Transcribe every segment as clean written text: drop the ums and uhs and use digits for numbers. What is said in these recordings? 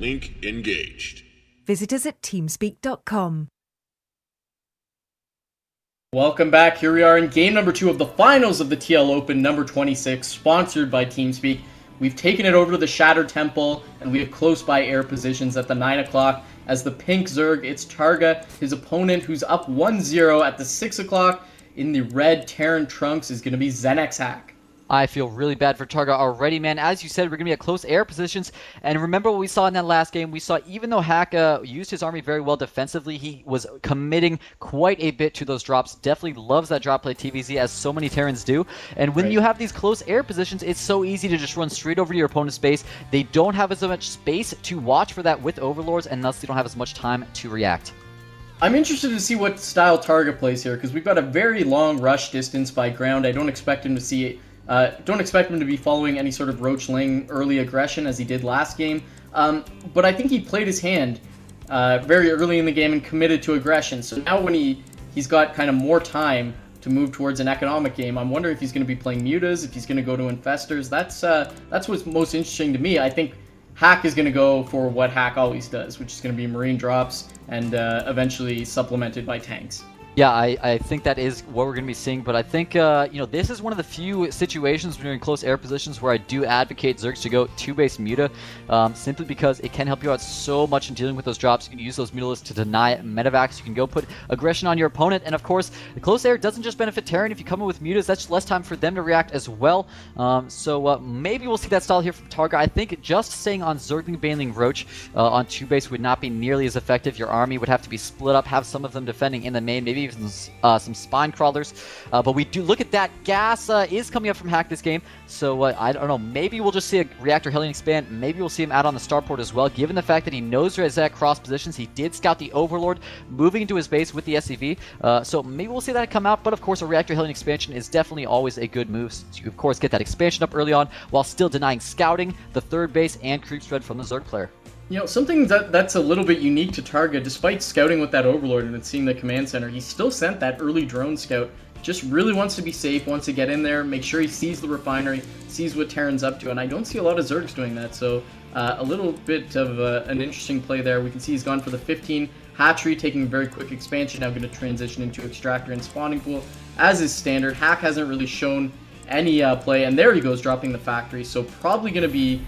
Link engaged. Visit us at TeamSpeak.com. Welcome back. Here we are in game number 2 of the finals of the TL Open number 26, sponsored by TeamSpeak. We've taken it over to the Shattered Temple, and we have close by air positions at the 9 o'clock. As the pink Zerg, it's TargA. His opponent, who's up 1-0 at the 6 o'clock in the red Terran Trunks, is going to be ZeNEXHack. I feel really bad for TargA already, man. As you said, we're going to be at close air positions. And remember what we saw in that last game? We saw even though Hack used his army very well defensively, he was committing quite a bit to those drops. Definitely loves that drop play TVZ, as so many Terrans do. And when you have these close air positions, it's so easy to just run straight over to your opponent's base. They don't have as much space to watch for that with Overlords, and thus they don't have as much time to react. I'm interested to see what style TargA plays here, because we've got a very long rush distance by ground. I don't expect him to see it. Don't expect him to be following any sort of Roachling early aggression as he did last game, but I think he played his hand very early in the game and committed to aggression. So now when he's got kind of more time to move towards an economic game, I'm wondering if he's going to be playing Mutas, if he's going to go to Infestors. That's what's most interesting to me. I think Hack is going to go for what Hack always does, which is going to be Marine drops and eventually supplemented by tanks. Yeah, I think that is what we're going to be seeing, but I think, this is one of the few situations when you're in close air positions where I do advocate Zergs to go 2-base Muta, simply because it can help you out so much in dealing with those drops. You can use those Mutalists to deny Medivacs. You can go put aggression on your opponent, and of course, the close air doesn't just benefit Terran. If you come in with Mutas, that's less time for them to react as well. So maybe we'll see that style here from TargA. I think just staying on Zergling, Baneling, Roach on 2-base would not be nearly as effective. Your army would have to be split up, have some of them defending in the main, maybe even some spine crawlers, but we do look at that. Gas is coming up from Hack this game, so I don't know, maybe we'll just see a Reactor Hellion expand. Maybe we'll see him out on the starport as well, given the fact that he knows where he's at cross positions. He did scout the Overlord moving into his base with the SCV, so maybe we'll see that come out. But of course, a Reactor Hellion expansion is definitely always a good move, so you of course get that expansion up early on while still denying scouting, the third base, and creep spread from the Zerg player. You know, something that's a little bit unique to TargA, despite scouting with that Overlord and then seeing the command center, he still sent that early drone scout. Just really wants to be safe, wants to get in there, make sure he sees the refinery, sees what Terran's up to, and I don't see a lot of Zergs doing that, so a little bit of an interesting play there. We can see he's gone for the 15 hatchery, taking a very quick expansion, now going to transition into extractor and spawning pool, as is standard. Hack hasn't really shown any play, and there he goes, dropping the factory, so probably going to be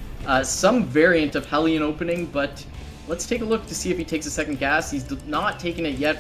some variant of Hellion opening, but let's take a look to see if he takes a second gas. He's not taken it yet,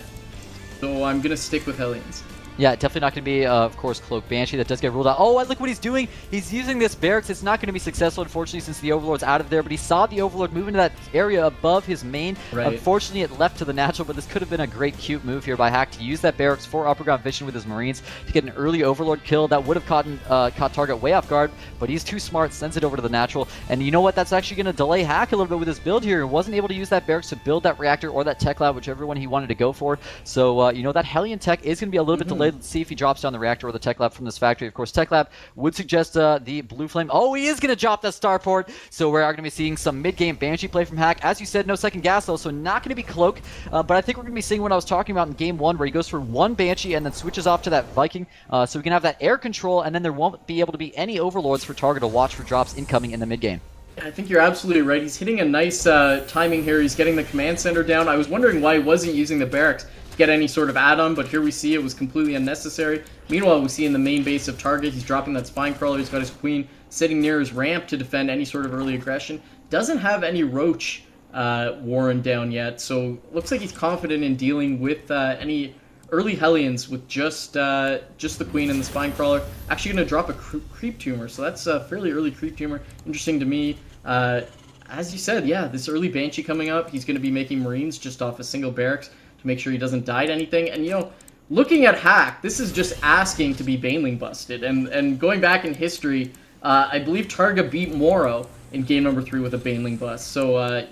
so I'm going to stick with Hellions. Yeah, definitely not going to be, of course, Cloak Banshee. That does get ruled out. Oh, look what he's doing. He's using this barracks. It's not going to be successful, unfortunately, since the Overlord's out of there. But he saw the Overlord move into that area above his main. Right. Unfortunately, it left to the natural, but this could have been a great, cute move here by Hack to use that barracks for upper ground vision with his Marines to get an early Overlord kill. That would have caught TargA way off guard, but he's too smart, sends it over to the natural. And you know what? That's actually going to delay Hack a little bit with his build here. He wasn't able to use that barracks to build that reactor or that tech lab, whichever one he wanted to go for. So, that Hellion tech is going to be a little bit delayed. Let's see if he drops down the reactor or the tech lab from this factory. Of course, tech lab would suggest the blue flame. Oh, he is going to drop that starport. So we are going to be seeing some mid-game Banshee play from Hack. As you said, no second gas though, so not going to be Cloak. But I think we're going to be seeing what I was talking about in game 1, where he goes for one Banshee and then switches off to that Viking. So we can have that air control, and then there won't be able to be any Overlords for TargA to watch for drops incoming in the mid-game. I think you're absolutely right. He's hitting a nice timing here. He's getting the command center down. I was wondering why he wasn't using the barracks to get any sort of add-on, but here we see it was completely unnecessary. Meanwhile, we see in the main base of TargA, he's dropping that spine crawler. He's got his queen sitting near his ramp to defend any sort of early aggression. Doesn't have any Roach Warren down yet, so looks like he's confident in dealing with any early Hellions with just the queen and the spine crawler. Actually going to drop a creep tumor, so that's a fairly early creep tumor. Interesting to me. As you said, yeah, this early Banshee coming up, he's going to be making Marines just off a single barracks to make sure he doesn't die to anything. And, looking at Hack, this is just asking to be Baneling busted. And going back in history, I believe TargA beat Moro in game number 3 with a Baneling bust. So,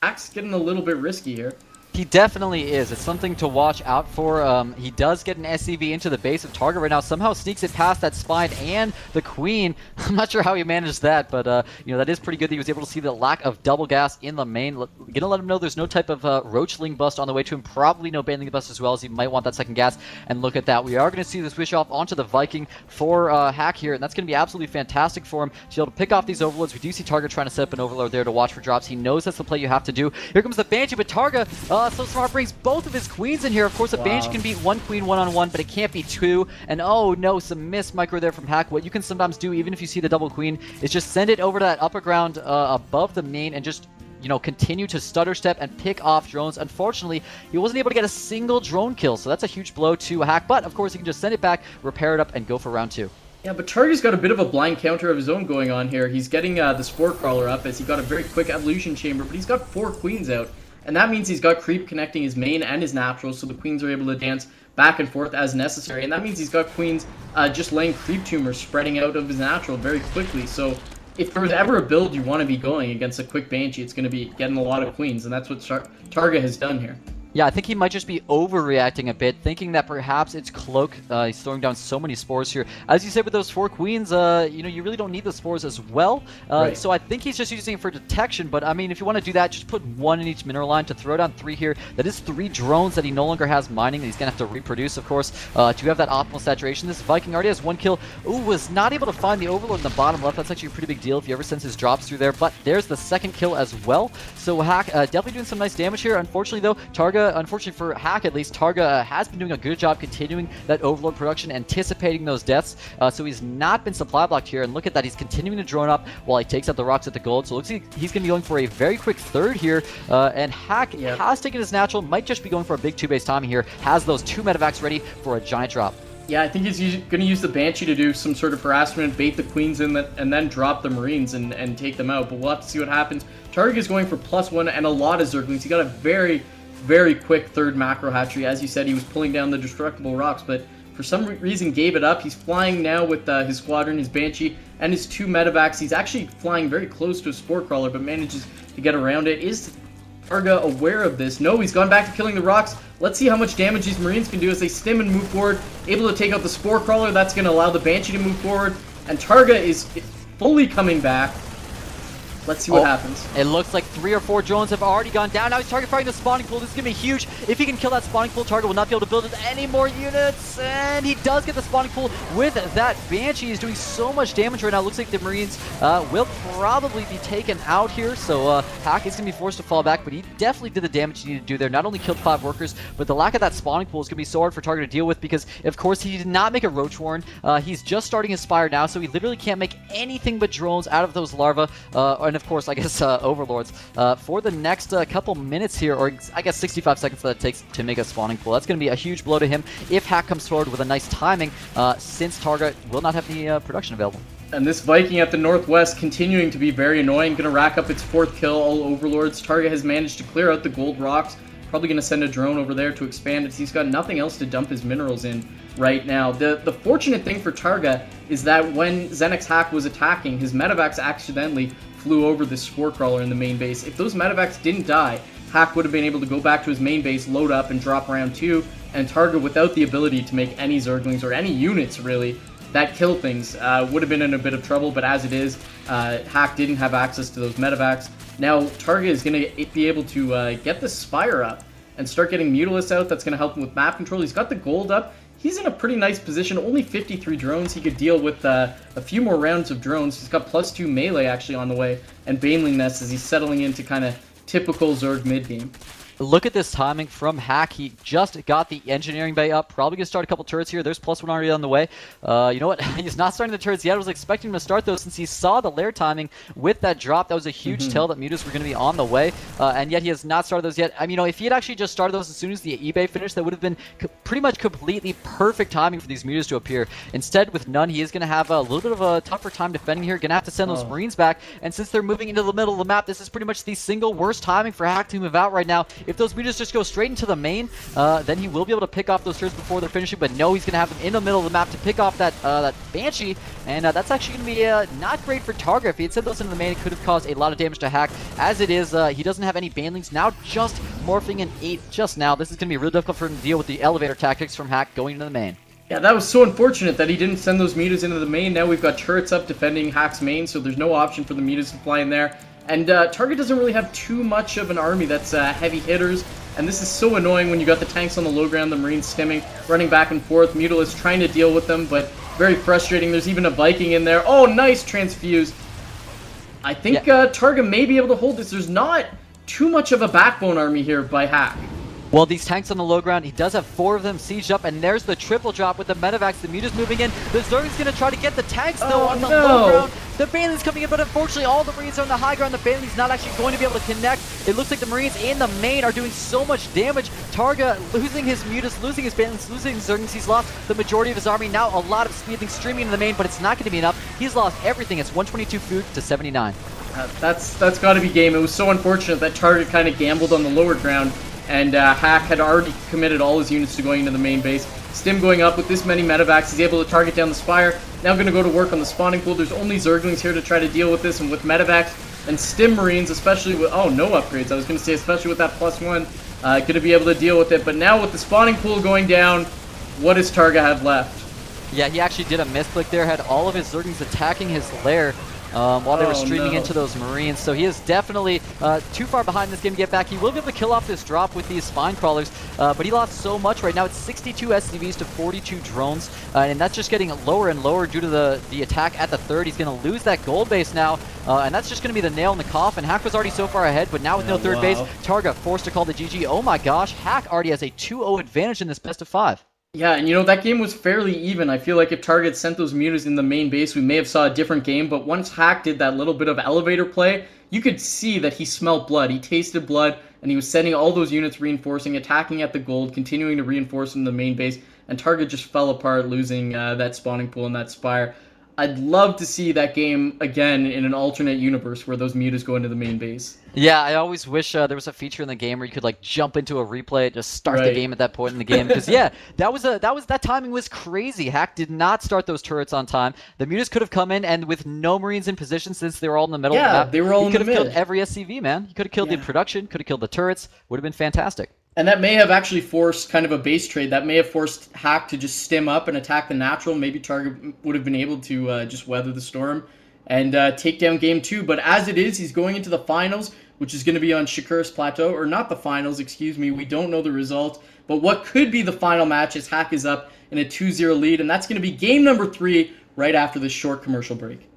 Hack's getting a little bit risky here. He definitely is. It's something to watch out for. He does get an SCV into the base of TargA right now. Somehow sneaks it past that spine and the queen. I'm not sure how he managed that, but you know, that is pretty good that he was able to see the lack of double gas in the main. Gonna let him know there's no type of Roachling bust on the way to him. Probably no Baneling bust as well, as he might want that second gas. And look at that. We are going to see the switch off onto the Viking for Hack here, and that's going to be absolutely fantastic for him to be able to pick off these overloads. We do see TargA trying to set up an overload there to watch for drops. He knows that's the play you have to do. Here comes the Banshee, but TargA so smart, brings both of his queens in here. Of course, a Banshee can beat one queen one-on-one, but it can't be two. And oh no, some miss micro there from Hack. What you can sometimes do, even if you see the double queen, is just send it over to that upper ground above the main and just, you know, continue to stutter step and pick off drones. Unfortunately, he wasn't able to get a single drone kill, so that's a huge blow to Hack. But of course, he can just send it back, repair it up, and go for round 2. Yeah, but TargA's got a bit of a blind counter of his own going on here. He's getting the Spore Crawler up as he got a very quick Evolution Chamber, but he's got 4 queens out. And that means he's got creep connecting his main and his natural, so the queens are able to dance back and forth as necessary. And that means he's got queens just laying creep tumors spreading out of his natural very quickly. So if there was ever a build you want to be going against a quick Banshee, it's going to be getting a lot of queens, and that's what TargA has done here. Yeah, I think he might just be overreacting a bit, thinking that perhaps it's Cloak. He's throwing down so many spores here. As you said, with those 4 queens, you know, you really don't need the spores as well. Right. So I think he's just using it for detection. But, I mean, if you want to do that, just put 1 in each mineral line to throw down 3 here. That is 3 drones that he no longer has mining. He's going to have to reproduce, of course, to have that optimal saturation. This Viking already has 1 kill. Ooh, was not able to find the overload in the bottom left. That's actually a pretty big deal if he ever sends his drops through there. But there's the 2nd kill as well. So Hack definitely doing some nice damage here. Unfortunately, though, TargA, unfortunately for Hack at least, TargA has been doing a good job continuing that overload production, anticipating those deaths, so he's not been supply blocked here. And look at that, he's continuing to drone up while he takes out the rocks at the gold. So it looks like he's going to be going for a very quick 3rd here, and Hack has taken his natural, might just be going for a big 2-base timing here, has those 2 medevacs ready for a giant drop. Yeah, I think he's going to use the Banshee to do some sort of harassment, bait the queens in, and then drop the Marines and take them out. But we'll have to see what happens. TargA is going for +1 and a lot of Zerglings. He got a very quick 3rd macro hatchery. As you said, he was pulling down the destructible rocks, but for some reason gave it up. He's flying now with his squadron, his Banshee, and his 2 medevacs. He's actually flying very close to a Spore Crawler, but manages to get around it. Is TargA aware of this? No, he's gone back to killing the rocks. Let's see how much damage these Marines can do as they stim and move forward. Able to take out the Spore Crawler. That's going to allow the Banshee to move forward, and TargA is fully coming back. Let's see what happens. It looks like 3 or 4 drones have already gone down. Now he's target firing the spawning pool. This is going to be huge. If he can kill that spawning pool, TargA will not be able to build any more units. And he does get the spawning pool with that Banshee. He's doing so much damage right now. Looks like the Marines will probably be taken out here. So Hack is going to be forced to fall back, but he definitely did the damage he needed to do there. Not only killed 5 workers, but the lack of that spawning pool is going to be so hard for TargA to deal with because, of course, he did not make a Roach Warren. He's just starting his Spire now, so he literally can't make anything but drones out of those larvae. And, of course, I guess overlords for the next couple minutes here, or I guess 65 seconds that it takes to make a spawning pool. That's going to be a huge blow to him if Hack comes forward with a nice timing, since TargA will not have any production available. And this Viking at the northwest continuing to be very annoying, going to rack up its 4th kill, all overlords. TargA has managed to clear out the gold rocks. Probably going to send a drone over there to expand it. He's got nothing else to dump his minerals in right now. The fortunate thing for TargA is that when ZeNEXHack was attacking, his medevacs accidentally flew over the Spore Crawler in the main base. If those medevacs didn't die, Hack would have been able to go back to his main base, load up, and drop round 2, and TargA, without the ability to make any Zerglings or any units, really, that kill things, would have been in a bit of trouble, but as it is, Hack didn't have access to those medevacs. Now, TargA is going to be able to get the Spire up and start getting Mutalisk out. That's going to help him with map control. He's got the gold up. He's in a pretty nice position. Only 53 drones. He could deal with a few more rounds of drones. He's got +2 melee actually on the way, and Baneling Nest as he's settling into kind of typical Zerg mid-game. Look at this timing from Hack. He just got the engineering bay up. Probably going to start a couple turrets here. There's +1 already on the way. You know what? He's not starting the turrets yet. I was expecting him to start those since he saw the lair timing with that drop. That was a huge tell that mutas were going to be on the way. And yet he has not started those yet. I mean, you know, if he had actually just started those as soon as the eBay finished, that would have been pretty much completely perfect timing for these mutas to appear. Instead, with none, he is going to have a little bit of a tougher time defending here. Going to have to send those Marines back. And since they're moving into the middle of the map, this is pretty much the single worst timing for Hack to move out right now. If those mutas just go straight into the main, then he will be able to pick off those turrets before they're finishing, but no, he's going to have them in the middle of the map to pick off that that Banshee, and that's actually going to be not great for TargA. If he had sent those into the main, it could have caused a lot of damage to Hack. As it is, he doesn't have any Banelings, now just morphing in 8 just now. This is going to be really difficult for him to deal with the elevator tactics from Hack going into the main. Yeah, that was so unfortunate that he didn't send those mutas into the main. Now we've got turrets up defending Hack's main, so there's no option for the mutas to fly in there. And TargA doesn't really have too much of an army that's heavy hitters. And this is so annoying when you got the tanks on the low ground, the Marines stimming, running back and forth. Mutalisk trying to deal with them, but very frustrating. There's even a Viking in there. Oh, nice transfuse. I think TargA may be able to hold this. There's not too much of a backbone army here by Hack. Well, these tanks on the low ground, he does have 4 of them sieged up, and there's the triple drop with the Medivacs. The Muta's moving in. The Zerg's going to try to get the tanks, though, on the low ground. The Banelin's coming in, but unfortunately, all the Marines are on the high ground. The Banelin's not actually going to be able to connect. It looks like the Marines in the main are doing so much damage. TargA losing his Mutas, losing his Banelins, losing his Zerglings. He's lost the majority of his army. Now a lot of speed things streaming in the main, but it's not going to be enough. He's lost everything. It's 122 food to 79. That's got to be game. It was so unfortunate that TargA kind of gambled on the lower ground. And Hack had already committed all his units to going into the main base. Stim going up with this many Medivacs, he's able to target down the Spire. Now going to go to work on the spawning pool. There's only Zerglings here to try to deal with this, and with Medivacs and Stim Marines, especially with... Oh, no upgrades. I was going to say, especially with that +1, going to be able to deal with it. But now with the spawning pool going down, what does TargA have left? Yeah, he actually did a misclick there, had all of his Zerglings attacking his lair. While they were streaming into those Marines. So he is definitely too far behind this game to get back. He will be able to kill off this drop with these Spine Crawlers, but he lost so much right now. It's 62 SCVs to 42 drones, and that's just getting lower and lower due to the attack at the third. He's going to lose that gold base now, and that's just going to be the nail in the coffin. Hack was already so far ahead, but now with no third base, TargA forced to call the GG. Oh my gosh, Hack already has a 2-0 advantage in this best of 5. Yeah, and you know, that game was fairly even. I feel like if TargA had sent those mutas in the main base, we may have saw a different game, but once Hack did that little bit of elevator play, you could see that he smelled blood. He tasted blood, and he was sending all those units reinforcing, attacking at the gold, continuing to reinforce in the main base, and TargA just fell apart, losing that spawning pool and that Spire. I'd love to see that game again in an alternate universe where those mutas go into the main base. Yeah, I always wish there was a feature in the game where you could like jump into a replay, just start the game at that point in the game. Because yeah, that timing was crazy. Hack did not start those turrets on time. The mutas could have come in, and with no Marines in position since they were all in the middle of the map, they were all in the mid. He could have killed every SCV, man. He could have killed the production, could have killed the turrets. Would have been fantastic. And that may have actually forced kind of a base trade. That may have forced Hack to just stim up and attack the natural. Maybe TargA would have been able to just weather the storm and take down game 2. But as it is, he's going into the finals, which is going to be on Shakur's Plateau. Or not the finals, excuse me. We don't know the result. But what could be the final match is Hack is up in a 2-0 lead. And that's going to be game number 3 right after this short commercial break.